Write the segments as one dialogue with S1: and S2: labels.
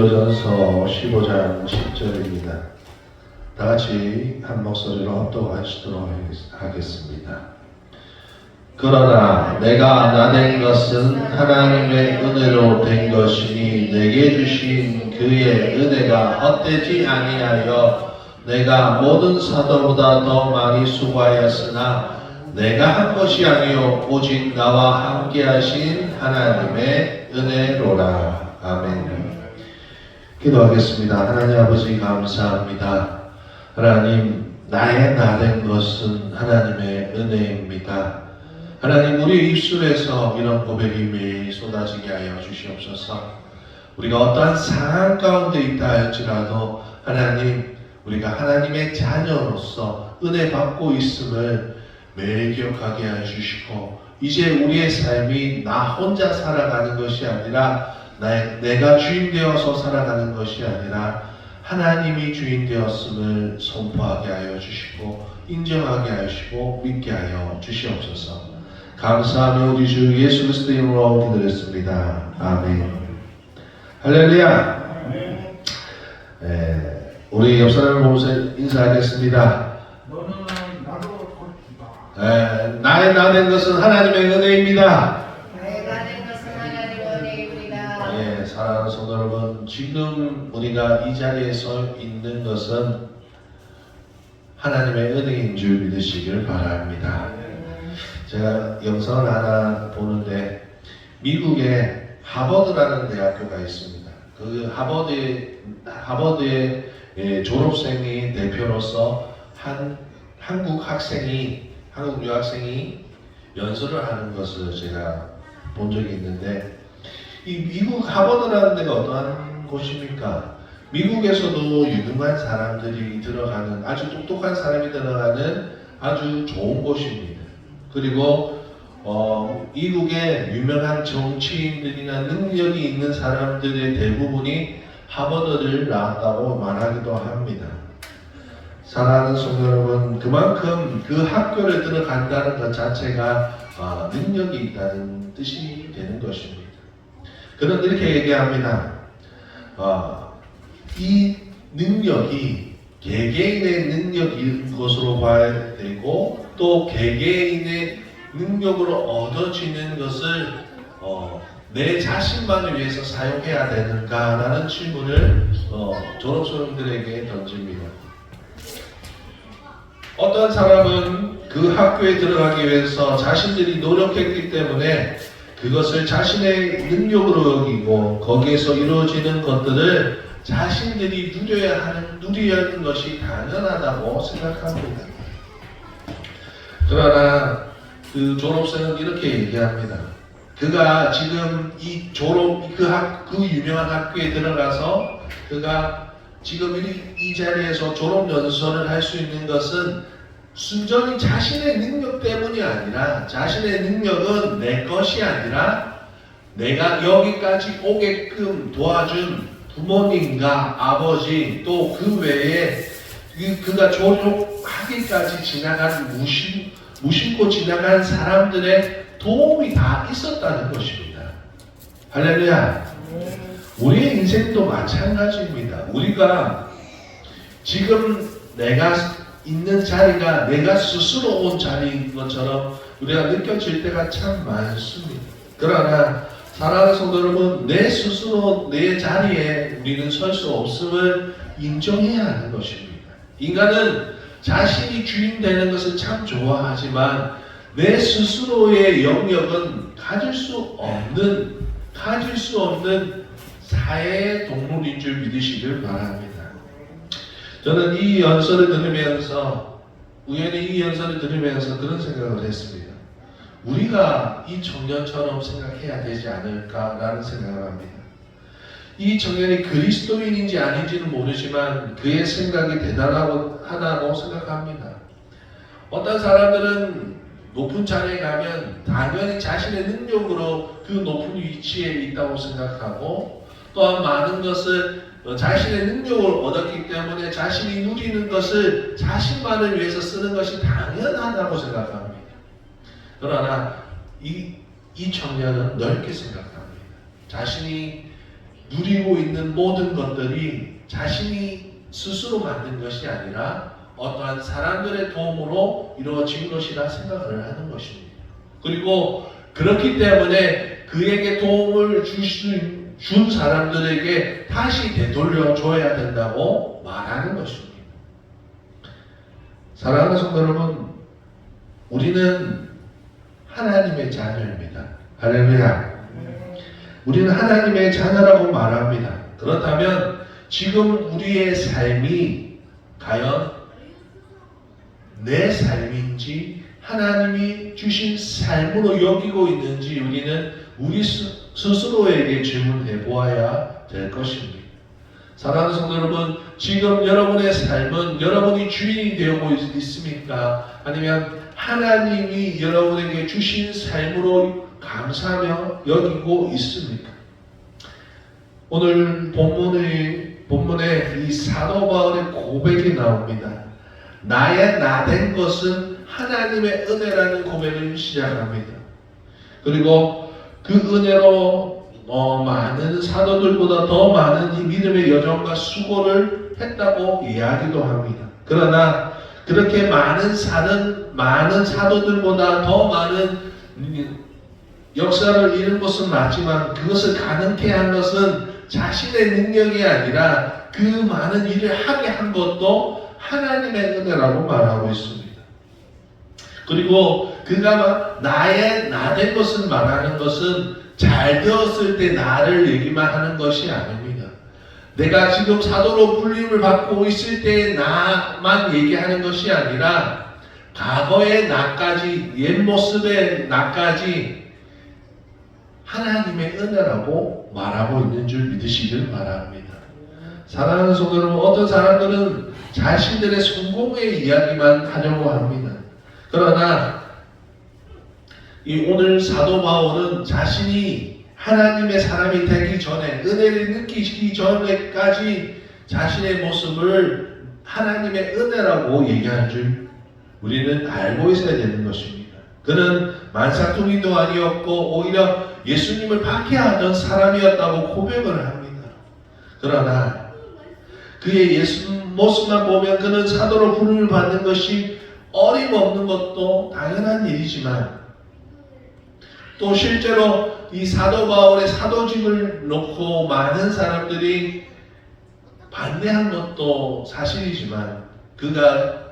S1: 고린도전서 15장 10절입니다. 다 같이 한 목소리로 합독하시도록 하겠습니다. 그러나 내가 나된 것은 하나님의 은혜로 된 것이니 내게 주신 그의 은혜가 헛되지 아니하여 내가 모든 사도보다 더 많이 수고하였으나 내가 한 것이 아니요 오직 나와 함께 하신 하나님의 은혜로라. 아멘. 기도하겠습니다. 하나님 아버지 감사합니다. 하나님, 나의 나된 것은 하나님의 은혜입니다. 하나님, 우리 입술에서 이런 고백이 매일 쏟아지게 하여 주시옵소서. 우리가 어떠한 상황 가운데 있다 할지라도 하나님, 우리가 하나님의 자녀로서 은혜 받고 있음을 매일 기억하게 해주시고, 이제 우리의 삶이 나 혼자 살아가는 것이 아니라 내가 주인 되어서 살아가는 것이 아니라 하나님이 주인 되었음을 선포하게 하여 주시고 인정하게 하시고 믿게 하여 주시옵소서. 감사하며 우리 주 예수 그리스도의 이름으로 기도했습니다. 아멘. 할렐루야. 우리 옆 사람을 보면서 인사하겠습니다. 나의 나된 것은 하나님의 은혜입니다. 사랑하는 성도 여러분, 지금 우리가 이 자리에 서 있는 것은 하나님의 은혜인 줄 믿으시길 바랍니다. 제가 영상을 하나 보는데 미국에 하버드라는 대학교가 있습니다. 그 하버드의 졸업생이 대표로서 한국 유학생이 연설을 하는 것을 제가 본 적이 있는데, 이 미국 하버드라는 데가 어떠한 곳입니까? 미국에서도 유능한 사람들이 들어가는, 아주 똑똑한 사람이 들어가는 아주 좋은 곳입니다. 그리고 미국의 유명한 정치인들이나 능력이 있는 사람들의 대부분이 하버드를 나왔다고 말하기도 합니다. 사랑하는 성도 여러분, 그만큼 그 학교를 들어간다는 것 자체가 능력이 있다는 뜻이 되는 것입니다. 그는 이렇게 얘기합니다. 이 능력이 개개인의 능력인 것으로 봐야 되고, 또 개개인의 능력으로 얻어지는 것을 내 자신만을 위해서 사용해야 되는가라는 질문을 졸업생들에게 던집니다. 어떤 사람은 그 학교에 들어가기 위해서 자신들이 노력했기 때문에 그것을 자신의 능력으로 여기고 거기에서 이루어지는 것들을 자신들이 누려야 하는 것이 당연하다고 생각합니다. 그러나 그 졸업생은 이렇게 얘기합니다. 그가 지금 그 유명한 학교에 들어가서 그가 지금 이 자리에서 졸업 연설을 할 수 있는 것은 순전히 자신의 능력 때문이 아니라, 자신의 능력은 내 것이 아니라 내가 여기까지 오게끔 도와준 부모님과 아버지, 또 그 외에 그가 졸업하기까지 지나간 무심코 지나간 사람들의 도움이 다 있었다는 것입니다. 할렐루야. 우리의 인생도 마찬가지입니다. 우리가 지금 내가 있는 자리가 내가 스스로 온 자리인 것처럼 우리가 느껴질 때가 참 많습니다. 그러나 사랑하는 성도 여러분, 내 스스로 내 자리에 우리는 설 수 없음을 인정해야 하는 것입니다. 인간은 자신이 주인 되는 것을 참 좋아하지만 내 스스로의 영역은 가질 수 없는 사회의 동물인 줄 믿으시길 바랍니다. 저는 이 연설을 들으면서, 우연히 이 연설을 들으면서 그런 생각을 했습니다. 우리가 이 청년처럼 생각해야 되지 않을까라는 생각을 합니다. 이 청년이 그리스도인인지 아닌지는 모르지만 그의 생각이 대단하다고 생각합니다. 어떤 사람들은 높은 자리에 가면 당연히 자신의 능력으로 그 높은 위치에 있다고 생각하고, 또한 많은 것을 자신의 능력을 얻었기 때문에 자신이 누리는 것을 자신만을 위해서 쓰는 것이 당연하다고 생각합니다. 그러나 이 청년은 넓게 생각합니다. 자신이 누리고 있는 모든 것들이 자신이 스스로 만든 것이 아니라 어떠한 사람들의 도움으로 이루어진 것이라 생각을 하는 것입니다. 그리고 그렇기 때문에 그에게 도움을 준 사람들에게 다시 되돌려 줘야 된다고 말하는 것입니다. 사랑하는 성도 여러분, 우리는 하나님의 자녀입니다. 할렐루야. 우리는 하나님의 자녀라고 말합니다. 그렇다면 지금 우리의 삶이 과연 내 삶인지 하나님이 주신 삶으로 여기고 있는지 우리는 우리 스스로에게 질문해 보아야 될 것입니다. 사랑하는 성도 여러분, 지금 여러분의 삶은 여러분이 주인이 되고 있습니까? 아니면 하나님이 여러분에게 주신 삶으로 감사하며 여기고 있습니까? 오늘 본문에 이 사도 바울의 고백이 나옵니다. 나의 나된 것은 하나님의 은혜라는 고백을 시작합니다. 그리고 그 은혜로 많은 사도들보다 더 많은 이 믿음의 여정과 수고를 했다고 이야기도 합니다. 그러나 그렇게 많은 사도들보다 더 많은 역사를 이룬 것은 맞지만 그것을 가능케 한 것은 자신의 능력이 아니라 그 많은 일을 하게 한 것도 하나님의 은혜라고 말하고 있습니다. 그리고 그가 나의 나된 것을 말하는 것은 잘 되었을 때 나를 얘기만 하는 것이 아닙니다. 내가 지금 사도로 불림을 받고 있을 때 나만 얘기하는 것이 아니라 과거의 나까지, 옛 모습의 나까지 하나님의 은혜라고 말하고 있는 줄 믿으시길 바랍니다. 사랑하는 성도 여러분, 어떤 사람들은 자신들의 성공의 이야기만 하려고 합니다. 그러나 오늘 사도 바울은 자신이 하나님의 사람이 되기 전에, 은혜를 느끼기 전에까지 자신의 모습을 하나님의 은혜라고 얘기한 줄 우리는 알고 있어야 되는 것입니다. 그는 만사투리도 아니었고 오히려 예수님을 박해하던 사람이었다고 고백을 합니다. 그러나 그의 예수 모습만 보면 그는 사도로 부름을 받는 것이 어림없는 것도 당연한 일이지만 또 실제로 이 사도 바울의 사도직을 놓고 많은 사람들이 반대한 것도 사실이지만 그가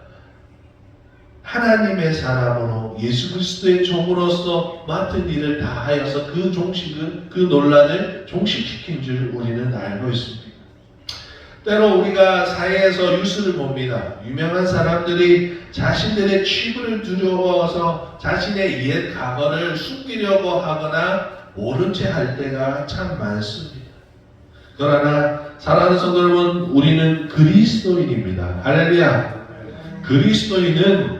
S1: 하나님의 사람으로 예수 그리스도의 종으로서 맡은 일을 다하여서 그 논란을 종식시킨 줄 우리는 알고 있습니다. 때로 우리가 사회에서 뉴스를 봅니다. 유명한 사람들이 자신들의 치부를 두려워서 자신의 옛 과거를 숨기려고 하거나 모른 채 할 때가 참 많습니다. 그러나 사랑하는 성도 여러분, 우리는 그리스도인입니다. 할렐루야. 그리스도인은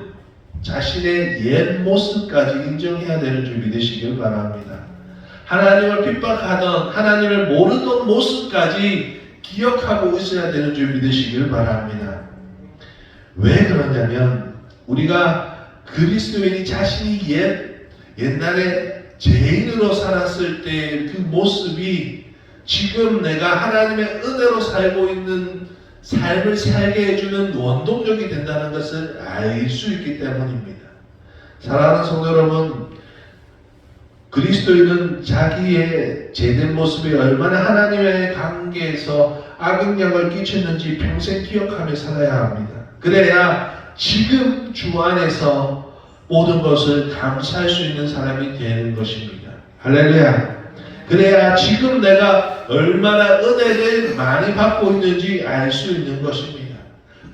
S1: 자신의 옛 모습까지 인정해야 되는 줄 믿으시길 바랍니다. 하나님을 핍박하던 하나님을 모르던 모습까지 기억하고 있어야 되는 줄 믿으시길 바랍니다. 왜 그러냐면 우리가 그리스도인이 자신이 옛날에 죄인으로 살았을 때 그 모습이 지금 내가 하나님의 은혜로 살고 있는 삶을 살게 해주는 원동력이 된다는 것을 알 수 있기 때문입니다. 사랑하는 성도 여러분, 그리스도인은 자기의 죄된 모습이 얼마나 하나님의 관계에서 악영향을 끼쳤는지 평생 기억하며 살아야 합니다. 그래야 지금 주 안에서 모든 것을 감사할 수 있는 사람이 되는 것입니다. 할렐루야. 그래야 지금 내가 얼마나 은혜를 많이 받고 있는지 알 수 있는 것입니다.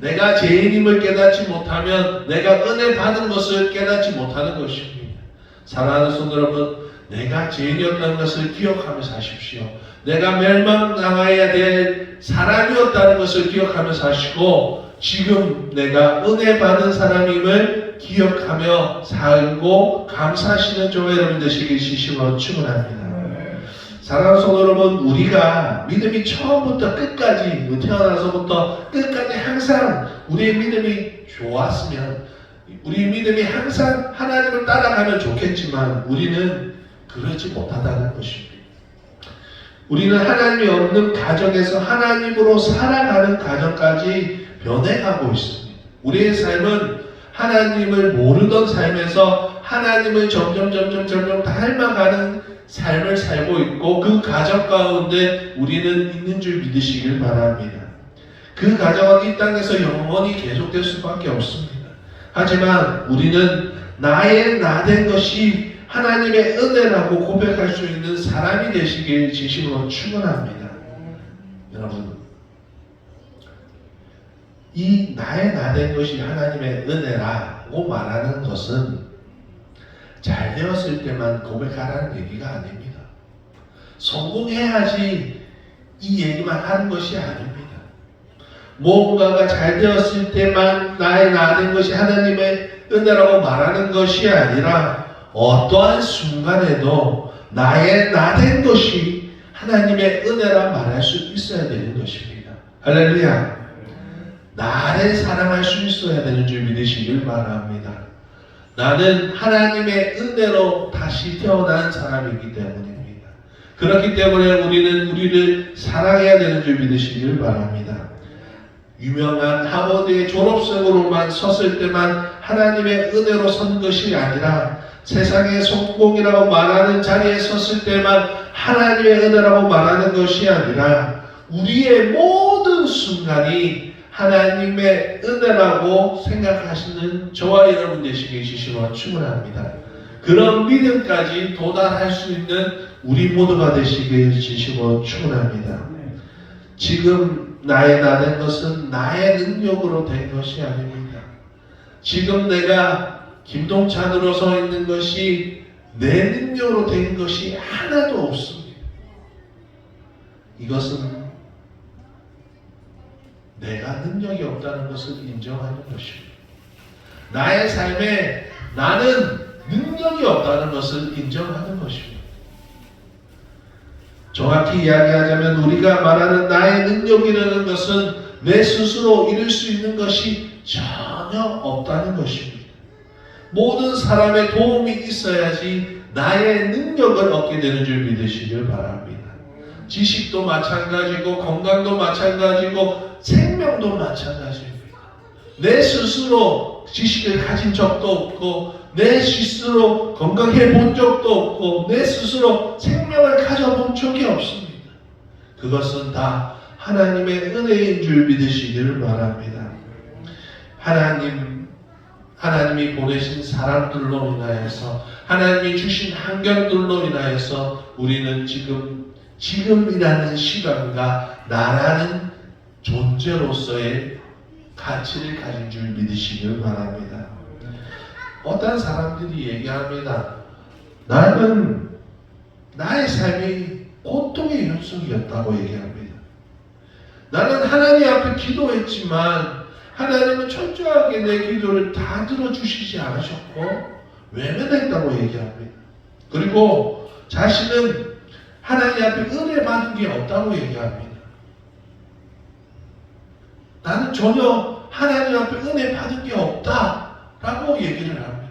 S1: 내가 죄인임을 깨닫지 못하면 내가 은혜 받은 것을 깨닫지 못하는 것입니다. 사랑하는 성도 여러분, 내가 죄인이었다는 것을 기억하며 사십시오. 내가 멸망당해야 될 사람이었다는 것을 기억하며 사시고 지금 내가 은혜 받은 사람임을 기억하며 살고 감사하시는 저와 여러분 되시길 진심으로 축원합니다. 사랑하는 성도 여러분, 우리가 믿음이 처음부터 끝까지, 태어나서부터 끝까지 항상 우리의 믿음이 좋았으면, 우리 믿음이 항상 하나님을 따라가면 좋겠지만 우리는 그러지 못하다는 것입니다. 우리는 하나님이 없는 가정에서 하나님으로 살아가는 가정까지 변해가고 있습니다. 우리의 삶은 하나님을 모르던 삶에서 하나님을 점점 닮아가는 삶을 살고 있고, 그 가정 가운데 우리는 있는 줄 믿으시길 바랍니다. 그 가정은 이 땅에서 영원히 계속될 수밖에 없습니다. 하지만 우리는 나의 나된 것이 하나님의 은혜라고 고백할 수 있는 사람이 되시길 진심으로 축원합니다. 여러분, 이 나의 나된 것이 하나님의 은혜라고 말하는 것은 잘 되었을 때만 고백하라는 얘기가 아닙니다. 성공해야지 이 얘기만 하는 것이 아닙니다. 무언가가 잘 되었을 때만 나의 나된 것이 하나님의 은혜라고 말하는 것이 아니라, 어떠한 순간에도 나의 나된 것이 하나님의 은혜라 말할 수 있어야 되는 것입니다. 할렐루야. 나를 사랑할 수 있어야 되는 줄 믿으시길 바랍니다. 나는 하나님의 은혜로 다시 태어난 사람이기 때문입니다. 그렇기 때문에 우리는 우리를 사랑해야 되는 줄 믿으시길 바랍니다. 유명한 하버드의 졸업생으로만 섰을 때만 하나님의 은혜로 선 것이 아니라, 세상의 성공이라고 말하는 자리에 섰을 때만 하나님의 은혜라고 말하는 것이 아니라, 우리의 모든 순간이 하나님의 은혜라고 생각하시는 저와 여러분 되시길 진심으로 축원합니다. 그런 믿음까지 도달할 수 있는 우리 모두가 되시길 진심으로 축원합니다. 지금 나의 나된 것은 나의 능력으로 된 것이 아닙니다. 지금 내가 김동찬으로 서 있는 것이 내 능력으로 된 것이 하나도 없습니다. 이것은 내가 능력이 없다는 것을 인정하는 것입니다. 나의 삶에 나는 능력이 없다는 것을 인정하는 것입니다. 정확히 이야기하자면 우리가 말하는 나의 능력이라는 것은 내 스스로 이룰 수 있는 것이 전혀 없다는 것입니다. 모든 사람의 도움이 있어야지 나의 능력을 얻게 되는 줄 믿으시길 바랍니다. 지식도 마찬가지고, 건강도 마찬가지고, 생명도 마찬가지입니다. 내 스스로 지식을 가진 적도 없고, 내 스스로 건강해 본 적도 없고, 내 스스로 생명을 가져본 적이 없습니다. 그것은 다 하나님의 은혜인 줄 믿으시기를 바랍니다. 하나님이 보내신 사람들로 인하여서, 하나님이 주신 환경들로 인하여서 우리는 지금이라는 시간과 나라는 존재로서의 가치를 가진 줄 믿으시길 바랍니다. 어떤 사람들이 얘기합니다. 나는 나의 삶이 고통의 연속이었다고 얘기합니다. 나는 하나님 앞에 기도했지만 하나님은 철저하게 내 기도를 다 들어주시지 않으셨고 외면했다고 얘기합니다. 그리고 자신은 하나님 앞에 은혜 받은 게 없다고 얘기합니다. 나는 전혀 하나님 앞에 은혜 받은 게 없다라고 얘기를 합니다.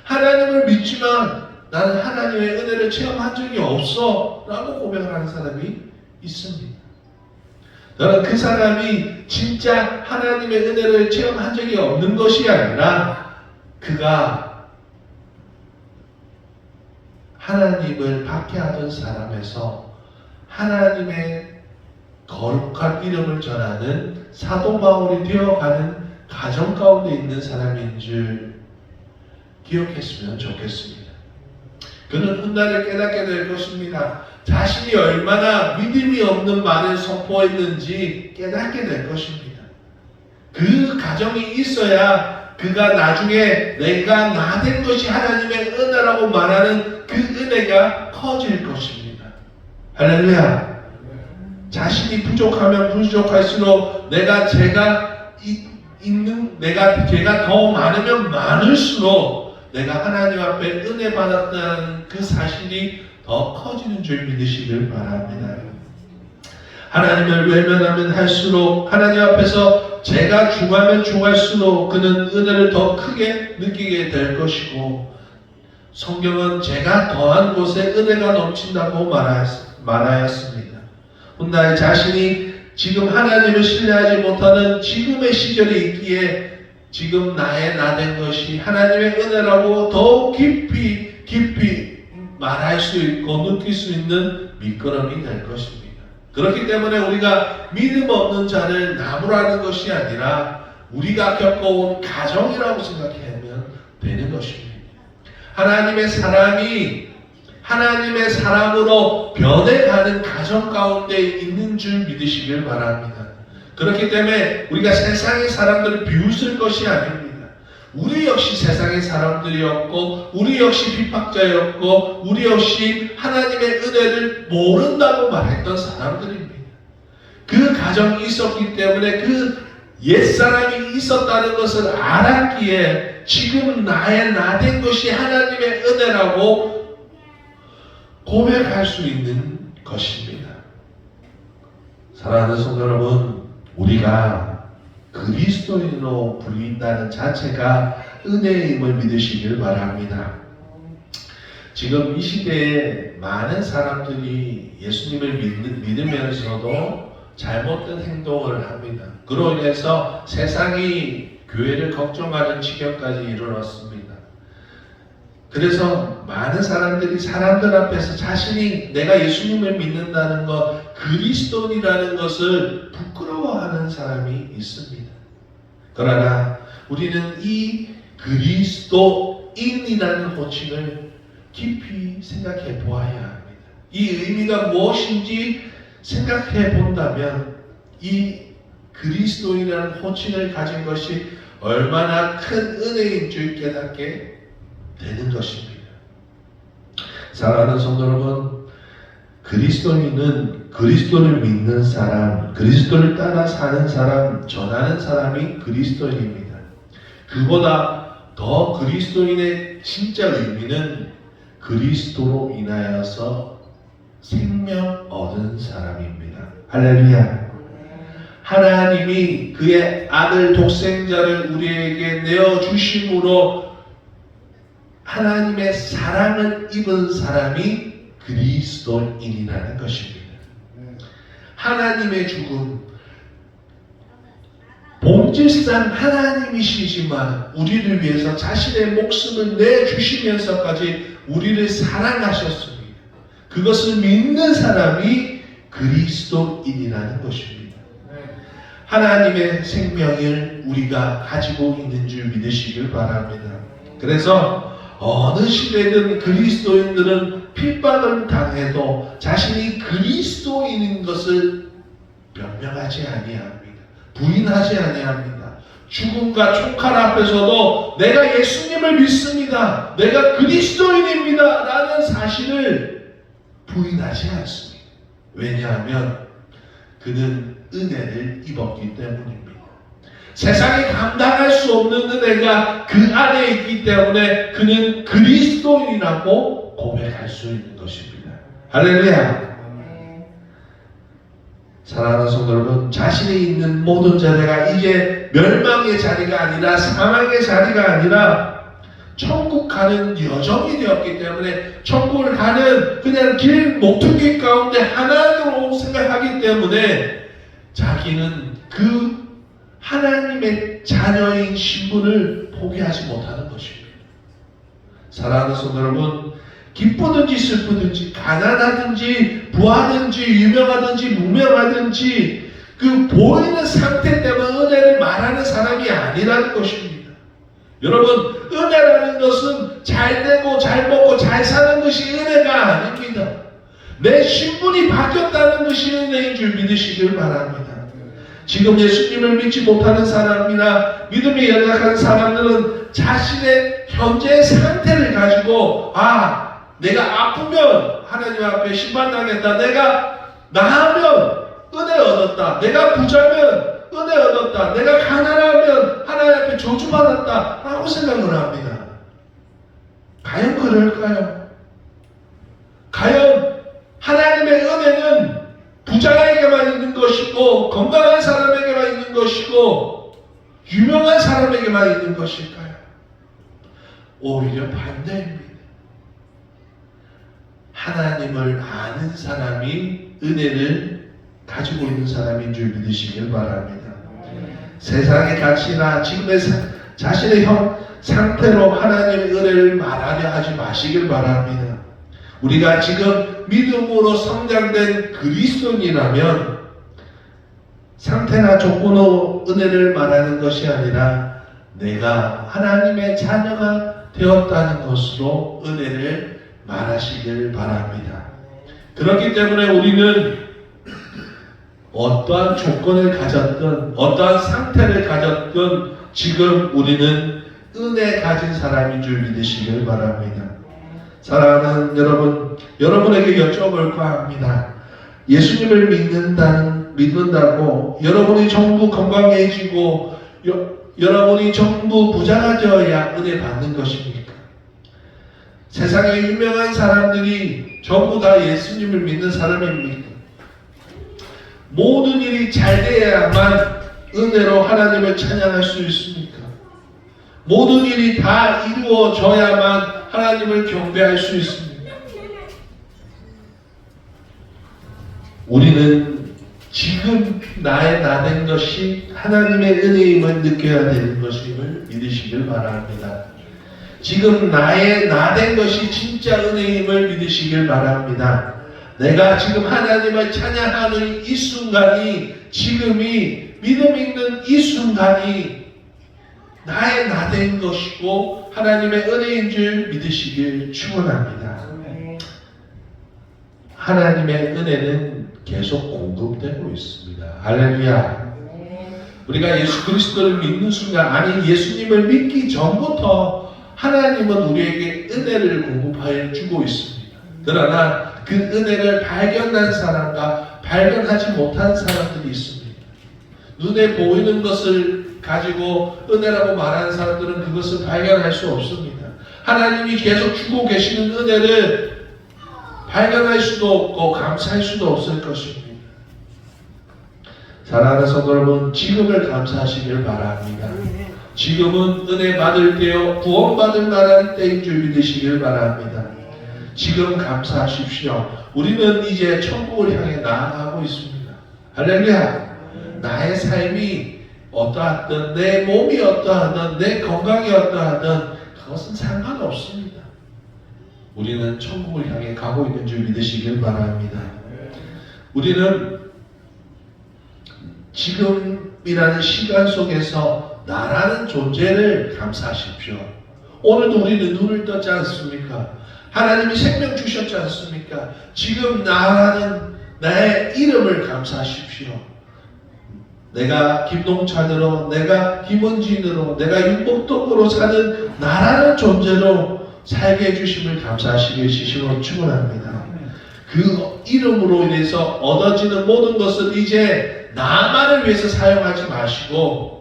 S1: 하나님을 믿지만 나는 하나님의 은혜를 체험한 적이 없어 라고 고백을 하는 사람이 있습니다. 저는 그 사람이 진짜 하나님의 은혜를 체험한 적이 없는 것이 아니라 그가 하나님을 박해하던 사람에서 하나님의 거룩한 이름을 전하는 사도 바울이 되어가는 가정 가운데 있는 사람인 줄 기억했으면 좋겠습니다. 그는 훗날에 깨닫게 될 것입니다. 자신이 얼마나 믿음이 없는 말을 선포했는지 깨닫게 될 것입니다. 그 가정이 있어야 그가 나중에 내가 나 된 것이 하나님의 은혜라고 말하는 그 은혜가 커질 것입니다. 할렐루야. 자신이 부족하면 부족할수록 제가 더 많으면 많을수록 내가 하나님 앞에 은혜 받았다는 그 사실이 더 커지는 줄 믿으시길 바랍니다. 하나님을 외면하면 할수록, 하나님 앞에서 제가 중하면 중할수록 그는 은혜를 더 크게 느끼게 될 것이고, 성경은 제가 더한 곳에 은혜가 넘친다고 많아였습니다. 훗날 자신이 지금 하나님을 신뢰하지 못하는 지금의 시절이 있기에 지금 나의 나된 것이 하나님의 은혜라고 더욱 깊이 말할 수 있고 느낄 수 있는 밑거름이 될 것입니다. 그렇기 때문에 우리가 믿음 없는 자를 나무라는 것이 아니라 우리가 겪어온 가정이라고 생각하면 되는 것입니다. 하나님의 사람이 하나님의 사람으로 변해가는 가정 가운데 있는 줄 믿으시길 바랍니다. 그렇기 때문에 우리가 세상의 사람들을 비웃을 것이 아닙니다. 우리 역시 세상의 사람들이었고 우리 역시 핍박자였고 우리 역시 하나님의 은혜를 모른다고 말했던 사람들입니다. 그 가정이 있었기 때문에 그 옛사람이 있었다는 것을 알았기에 지금 나의 나된 것이 하나님의 은혜라고 고백할 수 있는 것입니다. 사랑하는 성도 여러분, 우리가 그리스도인으로 불린다는 자체가 은혜임을 믿으시길 바랍니다. 지금 이 시대에 많은 사람들이 예수님을 믿으면서도 잘못된 행동을 합니다. 그로 인해서 세상이 교회를 걱정하는 지경까지 이르렀습니다. 그래서 많은 사람들이 사람들 앞에서 자신이 내가 예수님을 믿는다는 것, 그리스도인이라는 것을 부끄러워하는 사람이 있습니다. 그러나 우리는 이 그리스도인이라는 호칭을 깊이 생각해 보아야 합니다. 이 의미가 무엇인지 생각해 본다면 이 그리스도인이라는 호칭을 가진 것이 얼마나 큰 은혜인 줄 깨닫게 되는 것입니다. 사랑하는 성도 여러분, 그리스도인은 그리스도를 믿는 사람, 그리스도를 따라 사는 사람, 전하는 사람이 그리스도인입니다. 그보다 더 그리스도인의 진짜 의미는 그리스도로 인하여서 생명 얻은 사람입니다. 할렐루야. 하나님이 그의 아들 독생자를 우리에게 내어주심으로 하나님의 사랑을 입은 사람이 그리스도인이라는 것입니다. 하나님의 죽음, 본질상 하나님이시지만 우리를 위해서 자신의 목숨을 내주시면서까지 우리를 사랑하셨습니다. 그것을 믿는 사람이 그리스도인이라는 것입니다. 하나님의 생명을 우리가 가지고 있는 줄 믿으시길 바랍니다. 그래서 어느 시대든 그리스도인들은 핍박을 당해도 자신이 그리스도인인 것을 변명하지 아니합니다. 부인하지 아니합니다. 죽음과 총칼 앞에서도 내가 예수님을 믿습니다. 내가 그리스도인입니다. 라는 사실을 부인하지 않습니다. 왜냐하면 그는 은혜를 입었기 때문입니다. 세상이 감당할 수 없는 은혜가 그 안에 있기 때문에 그는 그리스도인이라고 고백할 수 있는 것입니다. 할렐루야. 사랑하는 성도 여러분, 자신이 있는 모든 자리가 이제 멸망의 자리가 아니라 사망의 자리가 아니라 천국 가는 여정이 되었기 때문에 천국을 가는 그냥 길 모퉁이 가운데 하나로 생각하기 때문에 자기는 그 하나님의 자녀인 신분을 포기하지 못하는 것입니다. 사랑하는 성도 여러분, 기쁘든지 슬프든지 가난하든지 부하든지 유명하든지 무명하든지 그 보이는 상태 때문에 은혜를 말하는 사람이 아니라는 것입니다. 여러분, 은혜라는 것은 잘 되고 잘 먹고 잘 사는 것이 은혜가 아닙니다. 내 신분이 바뀌었다는 것이 은혜인 줄 믿으시길 바랍니다. 지금 예수님을 믿지 못하는 사람이나 믿음이 연약한 사람들은 자신의 현재의 상태를 가지고 내가 아프면 하나님 앞에 심판당했다. 내가 나으면 은혜 얻었다. 내가 부자면 은혜 얻었다. 내가 가난하면 하나님 앞에 저주받았다. 라고 생각을 합니다. 과연 그럴까요? 과연 하나님의 은혜는 부자에게만 있는 것이고 건강한 사람에게만 있는 것이고 유명한 사람에게만 있는 것일까요? 오히려 반대입니다. 하나님을 아는 사람이 은혜를 가지고 있는 사람인 줄 믿으시길 바랍니다. 세상의 가치나 지금의 자신의 상태로 하나님의 은혜를 말하려 하지 마시길 바랍니다. 우리가 지금 믿음으로 성장된 그리스도인이라면 상태나 조건으로 은혜를 말하는 것이 아니라 내가 하나님의 자녀가 되었다는 것으로 은혜를 말하시길 바랍니다. 그렇기 때문에 우리는 어떠한 조건을 가졌든 어떠한 상태를 가졌든 지금 우리는 은혜 가진 사람인 줄 믿으시길 바랍니다. 사랑하는 여러분, 여러분에게 여쭤볼까 합니다. 예수님을 믿는다고 여러분이 전부 건강해지고 여러분이 전부 부자가 되어야 은혜 받는 것입니까? 세상에 유명한 사람들이 전부 다 예수님을 믿는 사람입니까? 모든 일이 잘 돼야만 은혜로 하나님을 찬양할 수 있습니까? 모든 일이 다 이루어져야만 하나님을 경배할 수 있습니다. 우리는 지금 나의 나된 것이 하나님의 은혜임을 느껴야 되는 것임을 믿으시길 바랍니다. 지금 나의 나된 것이 진짜 은혜임을 믿으시길 바랍니다. 내가 지금 하나님을 찬양하는 이 순간이, 지금이 믿음 있는 이 순간이 나의 나된 것이고 하나님의 은혜인 줄 믿으시길 축원합니다. 하나님의 은혜는 계속 공급되고 있습니다. 할렐루야. 우리가 예수 그리스도를 믿는 순간, 아니 예수님을 믿기 전부터 하나님은 우리에게 은혜를 공급하여 주고 있습니다. 그러나 그 은혜를 발견한 사람과 발견하지 못한 사람들이 있습니다. 눈에 보이는 것을 가지고 은혜라고 말하는 사람들은 그것을 발견할 수 없습니다. 하나님이 계속 주고 계시는 은혜를 발견할 수도 없고 감사할 수도 없을 것입니다. 사랑하는 성도 여러분, 지금을 감사하시길 바랍니다. 지금은 은혜 받을 때요, 구원받을 만한 때인 줄 믿으시길 바랍니다. 지금 감사하십시오. 우리는 이제 천국을 향해 나아가고 있습니다. 할렐루야. 나의 삶이 어떠하든, 내 몸이 어떠하든, 내 건강이 어떠하든 그것은 상관없습니다. 우리는 천국을 향해 가고 있는 줄 믿으시길 바랍니다. 우리는 지금이라는 시간 속에서 나라는 존재를 감사하십시오. 오늘도 우리는 눈을 떴지 않습니까? 하나님이 생명 주셨지 않습니까? 지금 나라는 나의 이름을 감사하십시오. 내가 김동찬으로, 내가 김원진으로, 내가 윤복동으로 사는 나라는 존재로 살게 해주심을 감사하시길 시심으로 축원합니다. 그 이름으로 인해서 얻어지는 모든 것을 이제 나만을 위해서 사용하지 마시고,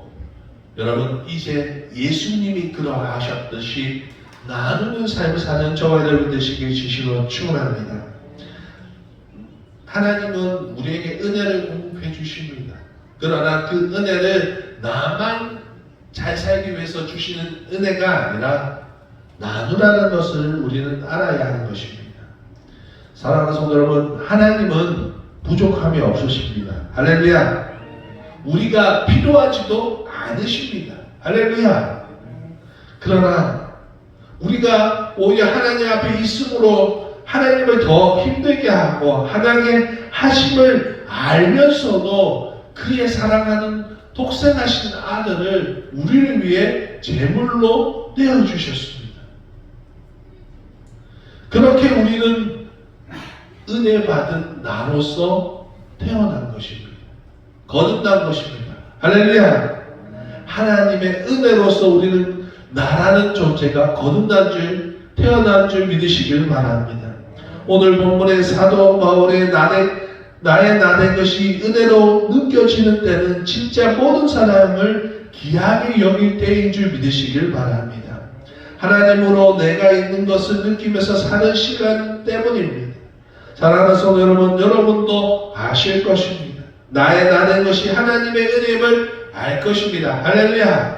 S1: 여러분 이제 예수님이 그러하셨듯이 나누는 삶을 사는 저와 여러분 되시길 시심으로 축원합니다. 하나님은 우리에게 은혜를 공급해 주십니다. 그러나 그 은혜를 나만 잘 살기 위해서 주시는 은혜가 아니라 나누라는 것을 우리는 알아야 하는 것입니다. 사랑하는 성도 여러분, 하나님은 부족함이 없으십니다. 할렐루야. 우리가 필요하지도 않으십니다. 할렐루야. 그러나 우리가 오히려 하나님 앞에 있음으로 하나님을 더 힘들게 하고 하나님의 하심을 알면서도 그의 사랑하는 독생하신 아들을 우리를 위해 제물로 내어주셨습니다. 그렇게 우리는 은혜 받은 나로서 태어난 것입니다. 거듭난 것입니다. 할렐루야. 하나님의 은혜로서 우리는 나라는 존재가 거듭난 줄, 태어난 줄 믿으시길 바랍니다. 오늘 본문의 사도 바울의 나의 나된 것이 은혜로 느껴지는 때는 진짜 모든 사람을 귀하게 여길 때인 줄 믿으시길 바랍니다. 하나님으로 내가 있는 것을 느끼면서 사는 시간 때문입니다. 사랑하는 성도 여러분, 여러분도 아실 것입니다. 나의 나된 것이 하나님의 은혜임을 알 것입니다. 할렐루야.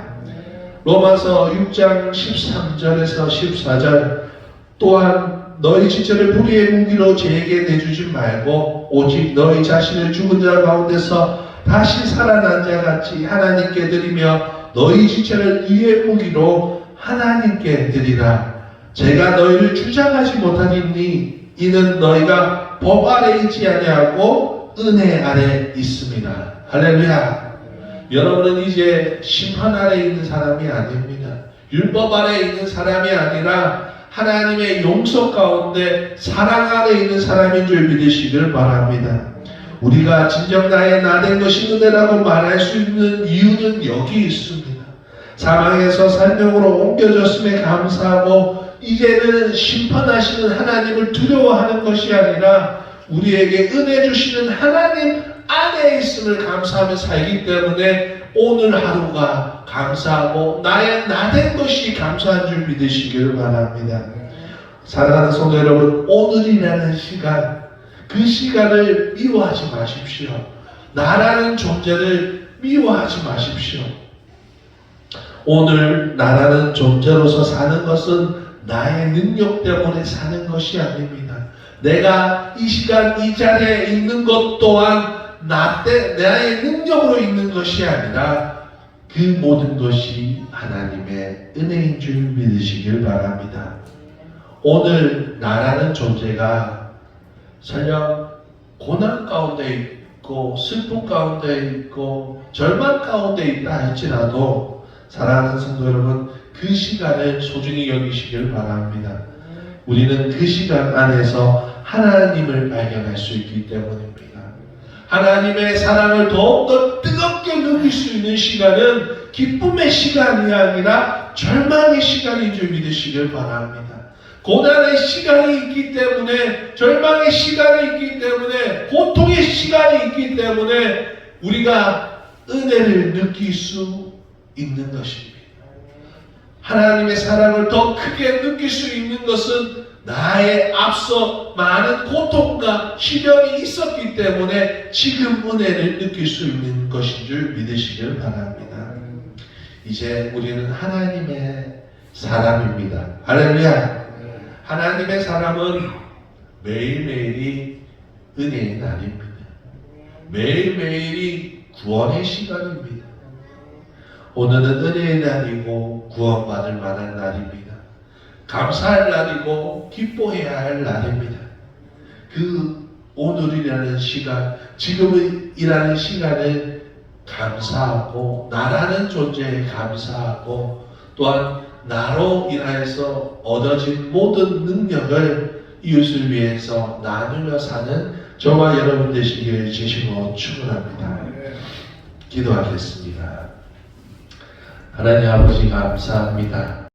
S1: 로마서 6장 13절에서 14절 또한 너희 지체를 불의의 무기로 제게 내주지 말고 오직 너희 자신을 죽은 자 가운데서 다시 살아난 자 같이 하나님께 드리며 너희 지체를 의의 무기로 하나님께 드리라. 제가 너희를 주장하지 못하리니 이는 너희가 법 아래 있지 아니하고 은혜 아래 있습니다. 할렐루야. 여러분은 이제 심판 아래 있는 사람이 아닙니다. 율법 아래 있는 사람이 아니라 하나님의 용서 가운데 사랑 아래 있는 사람인 줄 믿으시길 바랍니다. 우리가 진정 나의 나된 것이 은혜라고 말할 수 있는 이유는 여기 있습니다. 사망에서 생명으로 옮겨졌음에 감사하고 이제는 심판하시는 하나님을 두려워하는 것이 아니라 우리에게 은혜 주시는 하나님 안에 있음을 감사하며 살기 때문에 오늘 하루가 감사하고 나의 나된 것이 감사한 줄 믿으시기를 바랍니다. 사랑하는 성도 여러분, 오늘이라는 시간, 그 시간을 미워하지 마십시오. 나라는 존재를 미워하지 마십시오. 오늘 나라는 존재로서 사는 것은 나의 능력 때문에 사는 것이 아닙니다. 내가 이 시간 이 자리에 있는 것 또한 나의 능력으로 있는 것이 아니라 그 모든 것이 하나님의 은혜인 줄 믿으시길 바랍니다. 오늘 나라는 존재가 설령 고난 가운데 있고 슬픔 가운데 있고 절망 가운데 있다 할지라도 사랑하는 성도 여러분, 그 시간을 소중히 여기시길 바랍니다. 우리는 그 시간 안에서 하나님을 발견할 수 있기 때문입니다. 하나님의 사랑을 더욱더 뜨겁게 느낄 수 있는 시간은 기쁨의 시간이 아니라 절망의 시간인 줄 믿으시길 바랍니다. 고난의 시간이 있기 때문에, 절망의 시간이 있기 때문에, 고통의 시간이 있기 때문에 우리가 은혜를 느낄 수 있는 것입니다. 하나님의 사랑을 더 크게 느낄 수 있는 것은 나의 앞서 많은 고통과 시련이 있었기 때문에 지금 은혜를 느낄 수 있는 것인 줄 믿으시길 바랍니다. 이제 우리는 하나님의 사람입니다. 할렐루야. 하나님의 사람은 매일매일이 은혜의 날입니다. 매일매일이 구원의 시간입니다. 오늘은 은혜의 날이고 구원받을 만한 날입니다. 감사할 날이고 기뻐해야 할 날입니다. 그 오늘이라는 시간, 지금이라는 시간을 감사하고 나라는 존재에 감사하고 또한 나로 인하여서 얻어진 모든 능력을 이웃을 위해서 나누며 사는 저와 여러분 되시기를 주시고 축원합니다. 기도하겠습니다. 하나님 아버지 감사합니다.